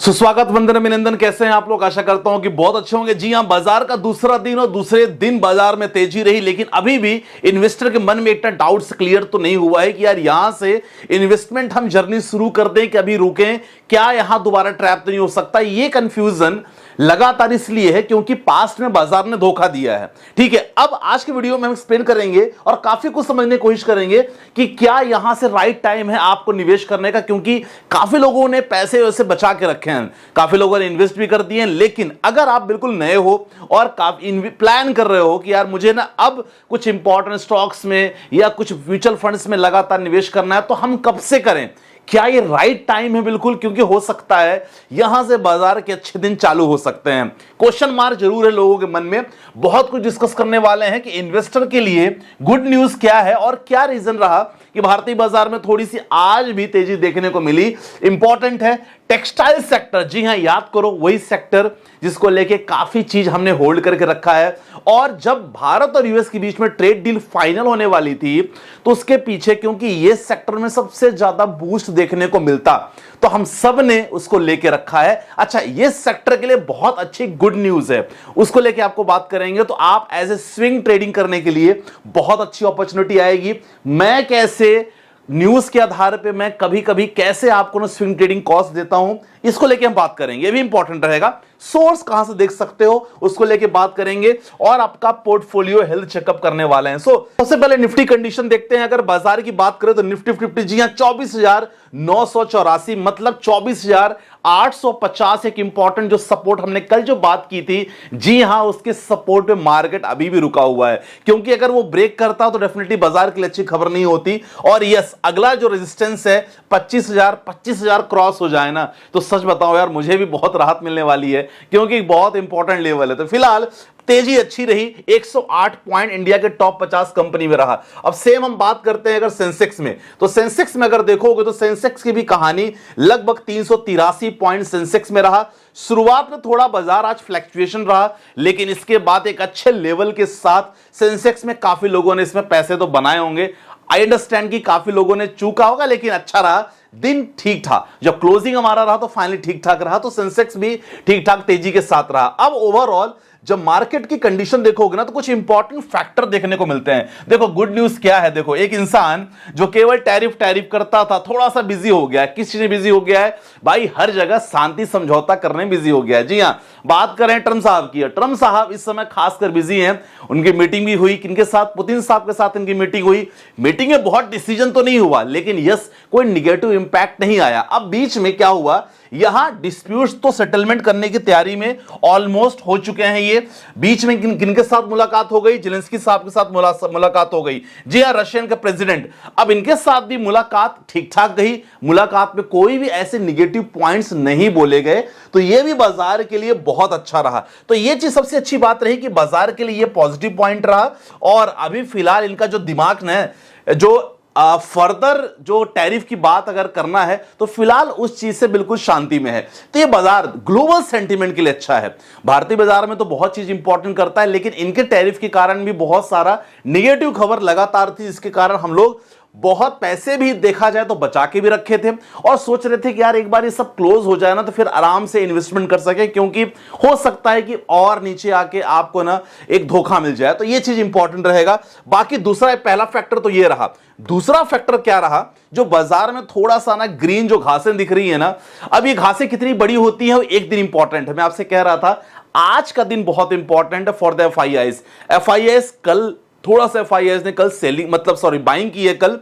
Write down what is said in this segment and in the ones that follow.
सुस्वागत, वंदन, अभिनंदन। कैसे हैं आप लोग? आशा करता हूं कि बहुत अच्छे होंगे। जी हां, बाजार का दूसरा दिन और दूसरे दिन बाजार में तेजी रही, लेकिन अभी भी इन्वेस्टर के मन में इतना डाउट्स क्लियर तो नहीं हुआ है कि यार यहां से इन्वेस्टमेंट हम जर्नी शुरू कर दें कि अभी रुकें, क्या यहां दोबारा ट्रैप तो नहीं हो सकता। ये कंफ्यूजन लगातार इसलिए है क्योंकि पास्ट में बाजार ने धोखा दिया है। ठीक है, अब आज के वीडियो में हम एक्सप्लेन करेंगे और काफी कुछ समझने की कोशिश करेंगे कि क्या यहां से राइट टाइम है आपको निवेश करने का, क्योंकि काफी लोगों ने पैसे वैसे बचा के रखे हैं, काफी लोगों ने इन्वेस्ट भी कर दिए हैं। लेकिन अगर आप बिल्कुल नए हो और काफी प्लान कर रहे हो कि यार मुझे ना अब कुछ इंपॉर्टेंट स्टॉक्स में या कुछ म्यूचुअल फंड्स में लगातार निवेश करना है, तो हम कब से करें, क्या ये राइट टाइम है? बिल्कुल, क्योंकि हो सकता है यहां से बाजार के अच्छे दिन चालू हो सकते हैं। क्वेश्चन मार्क जरूर है लोगों के मन में। बहुत कुछ डिस्कस करने वाले हैं कि इन्वेस्टर के लिए गुड न्यूज क्या है और क्या रीजन रहा कि भारतीय बाजार में थोड़ी सी आज भी तेजी देखने को मिली। इंपॉर्टेंट है टेक्सटाइल सेक्टर। जी हां, याद करो, वही सेक्टर जिसको लेके काफी चीज हमने होल्ड करके रखा है। और जब भारत और यूएस के बीच में ट्रेड डील फाइनल होने वाली थी, तो उसके पीछे क्योंकि ये सेक्टर में सबसे ज्यादा बूस्ट देखने को मिलता, तो हम सब ने उसको लेके रखा है। अच्छा, ये सेक्टर के लिए बहुत अच्छी गुड न्यूज है, उसको लेके आपको बात करेंगे। तो आप एज ए स्विंग ट्रेडिंग करने के लिए बहुत अच्छी अपॉर्चुनिटी आएगी। मैं कैसे न्यूज के आधार पे मैं कभी कभी कैसे आपको ना स्विंग ट्रेडिंग कॉस्ट देता हूं, इसको लेके हम बात करेंगे। ये भी इंपॉर्टेंट रहेगा। सोर्स कहां से देख सकते हो, उसको लेके बात करेंगे और आपका पोर्टफोलियो हेल्थ चेकअप करने वाले हैं। सबसे पहले निफ्टी कंडीशन देखते हैं। अगर बाजार की बात करें तो निफ्टी 50 जी हां 24,984, मतलब 24,850 एक इंपॉर्टेंट जो सपोर्ट हमने कल जो बात की थी, जी हां उसके सपोर्ट पे मार्केट अभी भी रुका हुआ है, क्योंकि अगर वो ब्रेक करता तो डेफिनेटली बाजार के लिए अच्छी खबर नहीं होती। और यस, अगला जो रेजिस्टेंस है 25,000 क्रॉस हो जाए ना, तो सच बताओ यार मुझे भी बहुत राहत मिलने वाली है, क्योंकि बहुत इंपॉर्टेंट लेवल है। तो फिलहाल तेजी अच्छी रही, 108 पॉइंट इंडिया के टॉप 50 कंपनी में रहा। अब सेम हम बात करते हैं अगर सेंसेक्स में, तो सेंसेक्स में अगर देखोगे तो सेंसेक्स की भी कहानी लगभग 383 पॉइंट सेंसेक्स में रहा। शुरुआत में थोड़ा बाजार आज फ्लैक्चुएशन रहा, लेकिन इसके बाद एक अच्छे लेवल के साथ सेंसेक्स में काफी लोगों ने इसमें पैसे तो बनाए होंगे। आई अंडरस्टैंड कि काफी लोगों ने चूका होगा, लेकिन अच्छा रहा, दिन ठीक था। जब क्लोजिंग हमारा रहा तो फाइनली ठीक ठाक रहा, तो सेंसेक्स भी ठीक ठाक तेजी के साथ रहा। अब ओवरऑल जब मार्केट की कंडीशन देखोगे ना, तो कुछ इंपॉर्टेंट फैक्टर देखने को मिलते हैं। देखो गुड न्यूज क्या है, देखो एक इंसान जो केवल टैरिफ करता था, थोड़ा सा बिजी हो गया है। किस चीज में बिजी हो गया है भाई? हर जगह शांति समझौता करने में बिजी हो गया है। जी हां, बात करें ट्रंप साहब की। ट्रंप साहब इस समय खासकर बिजी हैं। उनकी मीटिंग भी हुई, किनके साथ? पुतिन साहब के साथ इनकी मीटिंग हुई। मीटिंग में बहुत डिसीजन तो नहीं हुआ, लेकिन यस कोई निगेटिव इंपैक्ट नहीं आया। अब बीच में क्या हुआ, यहां डिस्प्यूट्स तो सेटलमेंट करने की तैयारी में ऑलमोस्ट हो चुके हैं। ये बीच में किनके साथ मुलाकात हो गई? जेलेंस्की साहब के साथ मुलाकात हो गई। जी हां, रशियन के प्रेसिडेंट। अब इनके साथ भी मुलाकात ठीक ठाक गई। मुलाकात में कोई भी ऐसे निगेटिव पॉइंट्स नहीं बोले गए, तो यह भी बाजार के लिए बहुत अच्छा रहा। तो यह चीज सबसे अच्छी बात रही कि बाजार के लिए यह पॉजिटिव पॉइंट रहा। और अभी फिलहाल इनका जो दिमाग ने जो फर्दर जो टैरिफ की बात अगर करना है, तो फिलहाल उस चीज से बिल्कुल शांति में है। तो ये बाजार ग्लोबल सेंटीमेंट के लिए अच्छा है। भारतीय बाजार में तो बहुत चीज इंपॉर्टेंट करता है, लेकिन इनके टैरिफ के कारण भी बहुत सारा निगेटिव खबर लगातार थी, जिसके कारण हम लोग बहुत पैसे भी देखा जाए तो बचा के भी रखे थे और सोच रहे थे कि यार एक बार ये सब क्लोज हो जाए ना, तो फिर आराम से इन्वेस्टमेंट कर सके, क्योंकि हो सकता है कि और नीचे आके आपको ना एक धोखा मिल जाए। तो ये चीज इंपॉर्टेंट रहेगा। बाकी दूसरा पहला फैक्टर तो ये रहा। दूसरा फैक्टर क्या रहा, जो बाजार में थोड़ा सा ना ग्रीन जो घासें दिख रही है ना, अब ये घासें कितनी बड़ी होती है एक दिन इंपॉर्टेंट है। मैं आपसे कह रहा था आज का दिन बहुत इंपॉर्टेंट है फॉर द एफआईआईज। कल थोड़ा सा एफआईआईज ने कल सेलिंग बाइंग की है कल।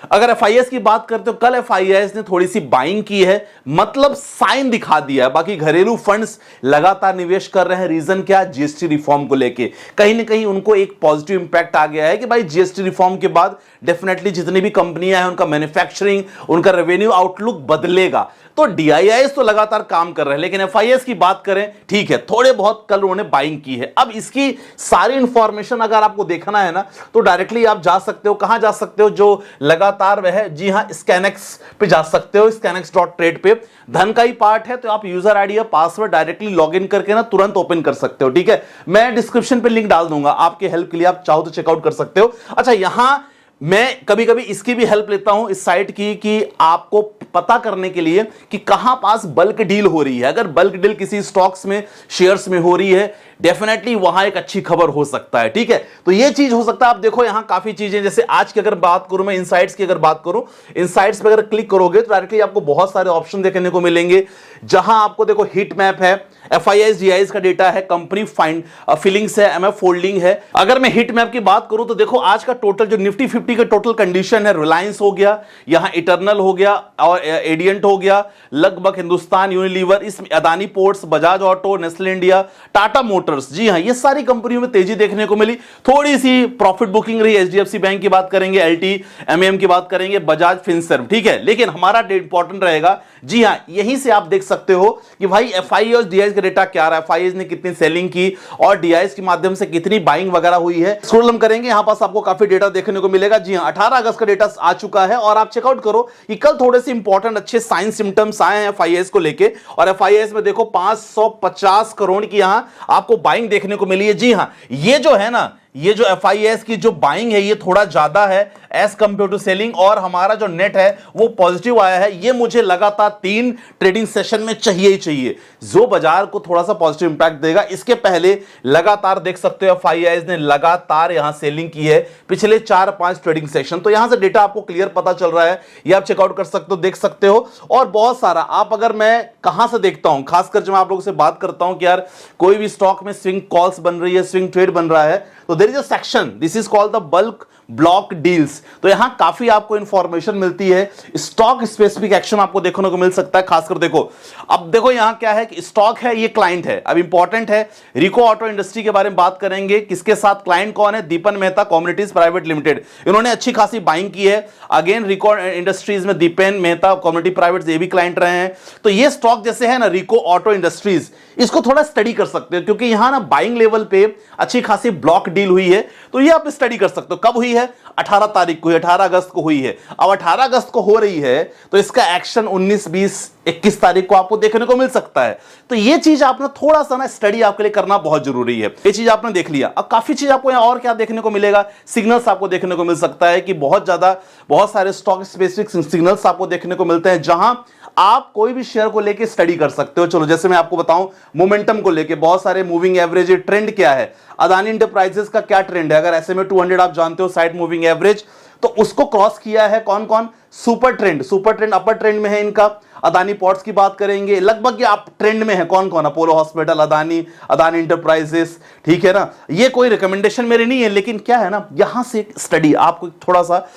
अगर एफआईएस की बात करते हो, कल एफआईएस ने थोड़ी सी बाइंग की है, मतलब साइन दिखा दिया है। बाकी घरेलू फंड्स लगातार निवेश कर रहे हैं। रीजन क्या? जीएसटी रिफॉर्म को लेके कहीं ना कहीं उनको एक पॉजिटिव इंपैक्ट आ गया है कि भाई जीएसटी रिफॉर्म के बाद डेफिनेटली जितनी भी कंपनियां हैं उनका मैन्युफैक्चरिंग, उनका रेवेन्यू आउटलुक बदलेगा। तो डीआईआईस तो लगातार काम कर रहे हैं, लेकिन एफआईएस की बात करें, ठीक है थोड़े बहुत कल उन्होंने बाइंग की है। अब इसकी सारी इंफॉर्मेशन अगर आपको देखना है ना, तो डायरेक्टली आप जा सकते हो। कहां जा सकते हो? जो लगातार वह, जी हां, स्कैनेक्स पे जा सकते हो। scanex.trade पे धन का ही पार्ट है, तो आप यूजर आईडी या पासवर्ड डायरेक्टली लॉग इन करके ना तुरंत ओपन कर सकते हो। ठीक है, मैं डिस्क्रिप्शन पे लिंक डाल दूंगा आपके हेल्प के लिए, आप चाहो तो चेकआउट कर सकते हो। अच्छा, यहां मैं कभी कभी इसकी भी हेल्प लेता हूं इस साइट की, कि आपको पता करने के लिए कि कहां पास बल्क डील हो रही है। अगर बल्क डील किसी स्टॉक्स में, शेयर्स में हो रही है, डेफिनेटली वहां एक अच्छी खबर हो सकता है। ठीक है, तो यह चीज हो सकता है। आप देखो यहां काफी चीजें, जैसे आज की अगर बात करूं मैं, इनसाइट्स की अगर बात करूं, इनसाइट्स पे अगर क्लिक करोगे तो डायरेक्टली आपको बहुत सारे ऑप्शन देखने को मिलेंगे, जहां आपको देखो हीट मैप है, FIS GIS का डेटा है, कंपनी फाइंड फिलिंग्स है, MF फोल्डिंग है। अगर मैं हीट मैप की बात करूं तो देखो आज का टोटल जो निफ्टी 50 का टोटल कंडीशन है, रिलायंस हो गया, यहां इटर्नल हो गया और एडियंट हो गया, लगभग हिंदुस्तान यूनिलीवर, इसमें Adani Ports, Bajaj Auto, Nestle India, Tata Motors, जी हां, ये सारी कंपनियों में तेजी देखने को मिली। थोड़ी सी प्रॉफिट बुकिंग रही, HDFC बैंक की बात करेंगे, LT MAM की बात करेंगे, बजाज फिनसर्व, ठीक है। लेकिन हमारा इंपॉर्टेंट रहेगा, जी हां, यहीं से आप देख सकते हो कि भाई FIS और DIS का डेटा क्या रहा है, FIS ने कितनी सेलिंग की और DIS के माध्यम से कितनी बाइंग वगैरह हुई है। स्क्रॉल हम करेंगे, यहां पास आपको काफी डेटा देखने को मिलेगा। जी हां, 18 अगस्त का डेटा आ चुका है और आप चेकआउट करो कि कल थोड़े से इंपॉर्टेंट अच्छे साइन सिम्टम्स आए हैं FIS को लेके, और FIS में देखो 550 करोड़ की यहां आपको बाइंग देखने को मिली है। जी हां, ये जो है ना, ये जो FIS की जो बाइंग है ये थोड़ा ज्यादा है एज कंपेयर टू सेलिंग, और हमारा जो नेट है वो पॉजिटिव आया है। ये मुझे लगातार 3 ट्रेडिंग सेशन में चाहिए ही चाहिए, जो बाजार को थोड़ा सा पॉजिटिव इंपैक्ट देगा। इसके पहले लगातार देख सकते हो FIS ने लगातार यहां सेलिंग की है पिछले 4-5 ट्रेडिंग सेशन। तो यहां से डेटा आपको क्लियर पता चल रहा है, ये आप चेकआउट कर सकते हो, देख सकते हो। और बहुत सारा आप, अगर मैं कहां से देखता हूं, खासकर जब मैं आप लोगों से बात करता हूं कि यार कोई भी स्टॉक में स्विंग कॉल्स बन रही है, स्विंग ट्रेड बन रहा है, तो there is a section, this is called the bulk block deals. तो यहां काफी आपको इंफॉर्मेशन मिलती है, स्टॉक स्पेसिफिक एक्शन आपको देखने को मिल सकता है। खासकर देखो, अब देखो यहां क्या है कि स्टॉक है, ये क्लाइंट है। अब इंपॉर्टेंट है, रिको ऑटो इंडस्ट्री के बारे में बात करेंगे, किसके साथ, क्लाइंट कौन है, दीपन मेहता कम्युनिटीज प्राइवेट लिमिटेड, इन्होंने अच्छी खासी बाइंग की है। अगेन रिको इंडस्ट्रीज में दीपेन मेहता कम्युनिटी प्राइवेट, ये भी क्लाइंट रहे हैं। तो ये स्टॉक जैसे है ना रिको ऑटो इंडस्ट्रीज, इसको थोड़ा स्टडी कर सकते हो, क्योंकि यहां ना बाइंग लेवल पे अच्छी खासी ब्लॉक डील हुई है। तो ये आप स्टडी कर सकते हो। कब हुई है? 18 तारीख को, 18 अगस्त को हुई है। अब 18 अगस्त को हो रही है तो इसका एक्शन 19, 20, 21 तारीख को आपको देखने को मिल सकता है। तो ये चीज आपने थोड़ा सा ना स्टडी आपके लिए करना बहुत जरूरी है। ये चीज आपने देख लिया। अब काफी चीज आपको यहां और क्या देखने को मिलेगा, सिग्नल्स आपको देखने को मिल सकता है कि बहुत सारे स्टॉक स्पेसिफिक सिग्नल्स आपको देखने को मिलते हैं, जहां आप कोई भी शेयर को लेके स्टडी कर सकते हो। चलो जैसे मैं आपको बताऊं, मोमेंटम को लेके बहुत सारे मूविंग एवरेज, ट्रेंड क्या है, अदानी इंटरप्राइजेस का क्या ट्रेंड है, अगर SMA 200 आप जानते हो साइड मूविंग एवरेज, तो उसको क्रॉस किया है कौन कौन, सुपर ट्रेंड अपर ट्रेंड में है इनका। अदानी पोर्ट्स की बात करेंगे, लगभग ये आप ट्रेंड में है कौन कौन, अपोलो हॉस्पिटल, अदानी इंटरप्राइजेस, ठीक है ना। ये कोई रिकमेंडेशन मेरी नहीं है, लेकिन क्या है ना, यहां से स्टडी आपको थोड़ा सा,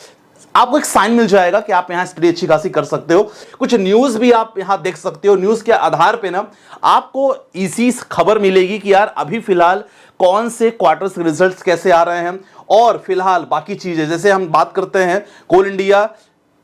आपको एक साइन मिल जाएगा कि आप यहां स्टडी अच्छी खासी कर सकते हो। कुछ न्यूज भी आप यहां देख सकते हो, न्यूज के आधार पे ना आपको इसी खबर मिलेगी कि यार अभी फिलहाल कौन से क्वार्टर्स के रिजल्ट्स कैसे आ रहे हैं, और फिलहाल बाकी चीजें, जैसे हम बात करते हैं कोल इंडिया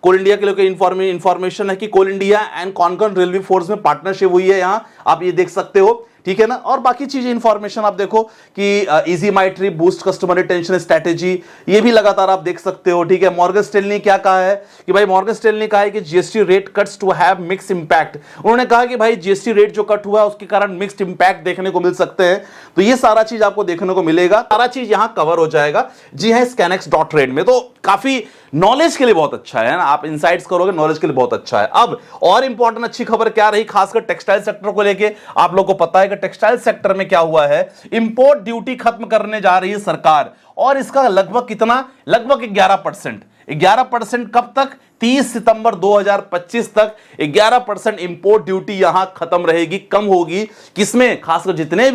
के लिए इंफॉर्मेशन है कि कोल इंडिया एंड कॉनकॉन रेलवे फोर्स में पार्टनरशिप हुई है, यहां आप ये देख सकते हो, ठीक है ना। और बाकी चीजें इंफॉर्मेशन आप देखो कि Ease My Trip, boost customer retention strategy, ये भी लगातार आप देख सकते हो, ठीक है। मॉर्गन स्टैनली ने क्या कहा है कि भाई, मॉर्गन स्टैनली ने कहा है कि GST rate cuts to have mix impact. उन्होंने कहा कि भाई जीएसटी रेट जो कट हुआ है उसके कारण मिक्स्ड इंपैक्ट देखने को मिल सकते हैं। तो ये सारा चीज आपको देखने को मिलेगा, सारा चीज यहां कवर हो जाएगा। जी हां, scanex.trade में। तो काफी नॉलेज के लिए बहुत अच्छा है ना, आप इनसाइट्स करोगे, नॉलेज के लिए बहुत अच्छा है। अब और इंपॉर्टेंट अच्छी खबर क्या रही, खासकर टेक्सटाइल सेक्टर को लेके, आप लोगों को पता है कि टेक्सटाइल सेक्टर में क्या हुआ है, इंपोर्ट ड्यूटी खत्म करने जा रही है सरकार, और इसका लगभग कितना, लगभग 11% कब तक, 30 सितंबर 2025 तक 11% इंपोर्ट ड्यूटी यहां खत्म रहेगी, कम होगी। किसमें, खासकर जितने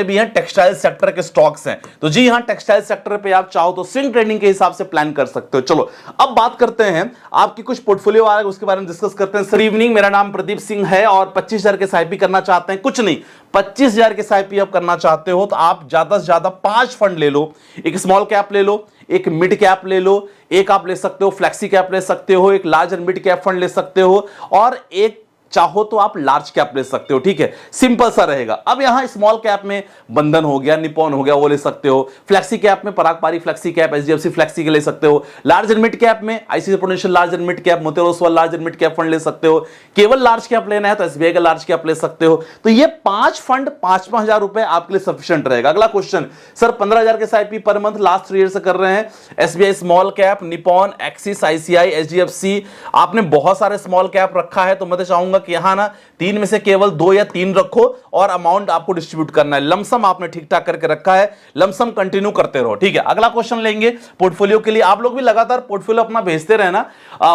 भी हैं टेक्सटाइल सेक्टर के स्टॉक्स हैं। तो जी हां, टेक्सटाइल सेक्टर पे आप चाहो तो स्विंग ट्रेडिंग के हिसाब से प्लान कर सकते हो। चलो अब बात करते हैं, आपकी कुछ पोर्टफोलियो आ रहा है उसके बारे में डिस्कस करते हैं। सर इवनिंग, मेरा नाम प्रदीप सिंह है और 25,000 के SIP करना चाहते हैं, कुछ नहीं, 25,000 के SIP आप करना चाहते हो तो आप ज्यादा से ज्यादा 5 फंड ले लो। एक स्मॉल कैप ले लो, एक मिड कैप ले लो, एक आप ले सकते हो फ्लेक्सी कैप ले सकते हो, एक large and mid cap fund ले सकते हो, और एक चाहो तो आप लार्ज कैप ले सकते हो, ठीक है, सिंपल सा रहेगा। अब यहां स्मॉल कैप में बंधन हो गया, निपॉन हो गया, वो ले सकते हो। फ्लेक्सी कैप में पराग पारी फ्लेक्सी कैप, एचडीएफसी फ्लेक्सी के ले सकते हो। लार्ज एंड मिड कैप में ICICI prudential large and mid cap, Motilal Oswal large and mid cap fund ले सकते हो। केवल लार्ज कैप लेना है तो एसबीआई का लार्ज कैप ले सकते हो। तो ये 5 फंड 5,000 रुपए आपके लिए सफिशिएंट रहेगा। अगला क्वेश्चन, सर 15,000 के SIP per month last 3 year से कर रहे हैं, SBI small cap, Nippon, axis, ICI, HDFC, आपने बहुत सारे स्मॉल कैप रखा है, तो मैं तो चाहूंगा कि यहां ना 3 में से केवल 2 या 3 रखो और अमाउंट आपको डिस्ट्रीब्यूट करना है। लमसम आपने ठीक ठाक करके रखा है, लमसम कंटिन्यू करते रहो, ठीक है। अगला क्वेश्चन लेंगे पोर्टफोलियो के लिए। आप लोग भी लगातार पोर्टफोलियो अपना भेजते रहना,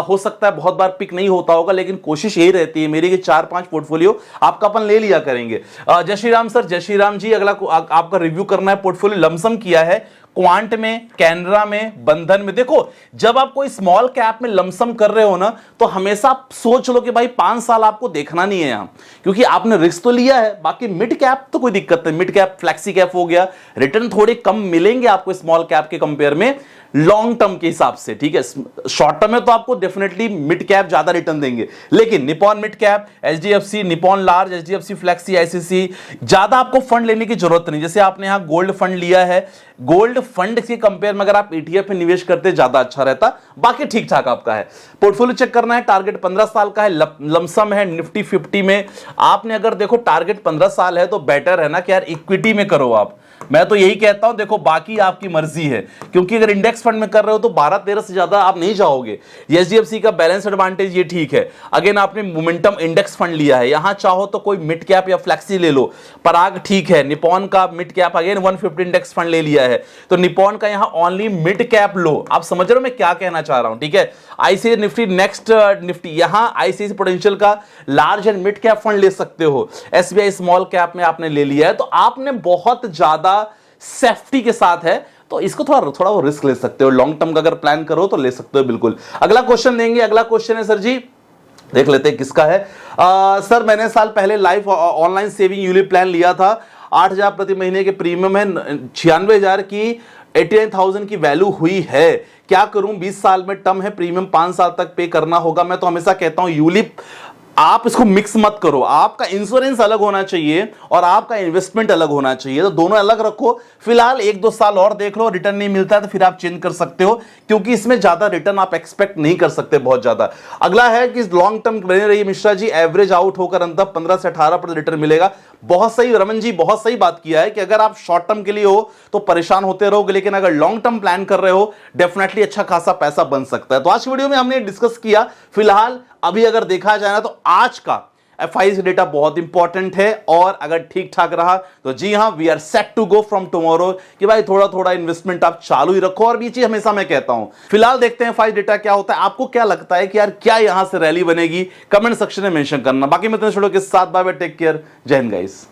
हो सकता है बहुत बार पिक नहीं होता होगा, लेकिन कोशिश यही रहती है मेरी कि 4-5 पोर्टफोलियो आपका अपन ले लिया करेंगे। जय श्री राम सर, जय श्री राम जी। अगला आपका रिव्यू करना है, पोर्टफोलियो लमसम किया है क्वांट में, कैनरा में, बंधन में। देखो, जब आप कोई स्मॉल कैप में लमसम कर रहे हो ना, तो हमेशा आप सोच लो कि भाई 5 साल आपको देखना नहीं है यहां, क्योंकि आपने रिस्क तो लिया है। बाकी मिड कैप तो कोई दिक्कत नहीं, मिड कैप फ्लेक्सी कैप हो गया, रिटर्न थोड़े कम मिलेंगे आपको स्मॉल कैप के कंपेयर में लॉन्ग टर्म के हिसाब से, ठीक है। शॉर्ट टर्म में तो आपको डेफिनेटली मिड कैप ज्यादा रिटर्न देंगे, लेकिन Nippon mid cap, HDFC, Nippon large, HDFC flexi, ICC, ज्यादा आपको फंड लेने की जरूरत नहीं। जैसे आपने यहां गोल्ड फंड लिया है, गोल्ड फंड के कंपेयर में अगर आप ईटीएफ में निवेश करते ज्यादा अच्छा रहता। बाकी ठीक ठाक आपका है। पोर्टफोलियो चेक करना है, टारगेट 15 साल का है, लमसम है निफ्टी 50 में। आपने अगर देखो टारगेट 15 साल है तो बेटर है ना कि यार इक्विटी में करो आप। मैं तो यही कहता हूं, देखो बाकी आपकी मर्जी है, क्योंकि अगर इंडेक्स फंड में कर रहे हो तो 12-13 से ज्यादा आप नहीं जाओगे। एचडीएफसी का बैलेंस एडवांटेज ये ठीक है। अगेन आपने मोमेंटम इंडेक्स फंड लिया है, यहां चाहो तो कोई मिड कैप या फ्लेक्सी ले लो। पराग ठीक है, निपॉन का mid cap again 150 index fund ले लिया है, तो निपॉन का यहां ओनली मिड कैप लो। आप समझ रहे हो मैं क्या कहना चाह रहा हूं, ठीक है। आईसीआई निफ्टी, नेक्स्ट निफ्टी, यहां आईसीआई पोटेंशियल का large and mid cap fund ले सकते हो। एसबीआई स्मॉल कैप में आपने ले लिया है, तो आपने बहुत ज्यादा सेफ्टी के साथ है, तो इसको थोड़ा वो रिस्क ले सकते हो। लॉन्ग टर्म का अगर प्लान करो तो ले सकते हो बिल्कुल। अगला क्वेश्चन लेंगे। अगला क्वेश्चन है सर जी, देख लेते हैं किसका है। सर मैंने साल पहले life online saving ULIP plan लिया था, 8,000 प्रति महीने के प्रीमियम है, 96,000 की 89,000 की वैल्यू हुई है, क्या करूं? 20 साल में टर्म है, प्रीमियम 5 साल तक पे करना होगा। मैं तो हमेशा कहता हूं यूलिप आप इसको मिक्स मत करो, आपका इंश्योरेंस अलग होना चाहिए और आपका इन्वेस्टमेंट अलग होना चाहिए, तो दोनों अलग रखो। फिलहाल 1-2 साल और देख लो, रिटर्न नहीं मिलता है तो फिर आप चेंज कर सकते हो, क्योंकि इसमें ज्यादा रिटर्न आप एक्सपेक्ट नहीं कर सकते बहुत ज्यादा। अगला है कि लॉन्ग टर्म बने रहिए मिश्रा जी, एवरेज आउट होकर अंत 15 से 18% रिटर्न मिलेगा। बहुत सही रमन जी, बहुत सही बात किया है कि अगर आप शॉर्ट टर्म के लिए हो तो परेशान होते रहोगे, लेकिन अगर लॉन्ग टर्म प्लान कर रहे हो डेफिनेटली अच्छा खासा पैसा बन सकता है। तो आज वीडियो में हमने डिस्कस किया। फिलहाल अभी अगर देखा जाए ना तो आज का एफआईसी डेटा बहुत इंपॉर्टेंट है, और अगर ठीक ठाक रहा तो जी हां we are set to go from tomorrow, कि भाई थोड़ा थोड़ा इन्वेस्टमेंट आप चालू ही रखो। और ये चीज हमेशा मैं कहता हूं। फिलहाल देखते हैं एफआईसी डेटा क्या होता है। आपको क्या लगता है कि यार क्या यहां से रैली बनेगी? कमेंट सेक्शन में मेंशन करना। बाकी मैं तुम्हें छोड़ो के साथ, बाय बाय, टेक केयर, जय हिंद गाइस।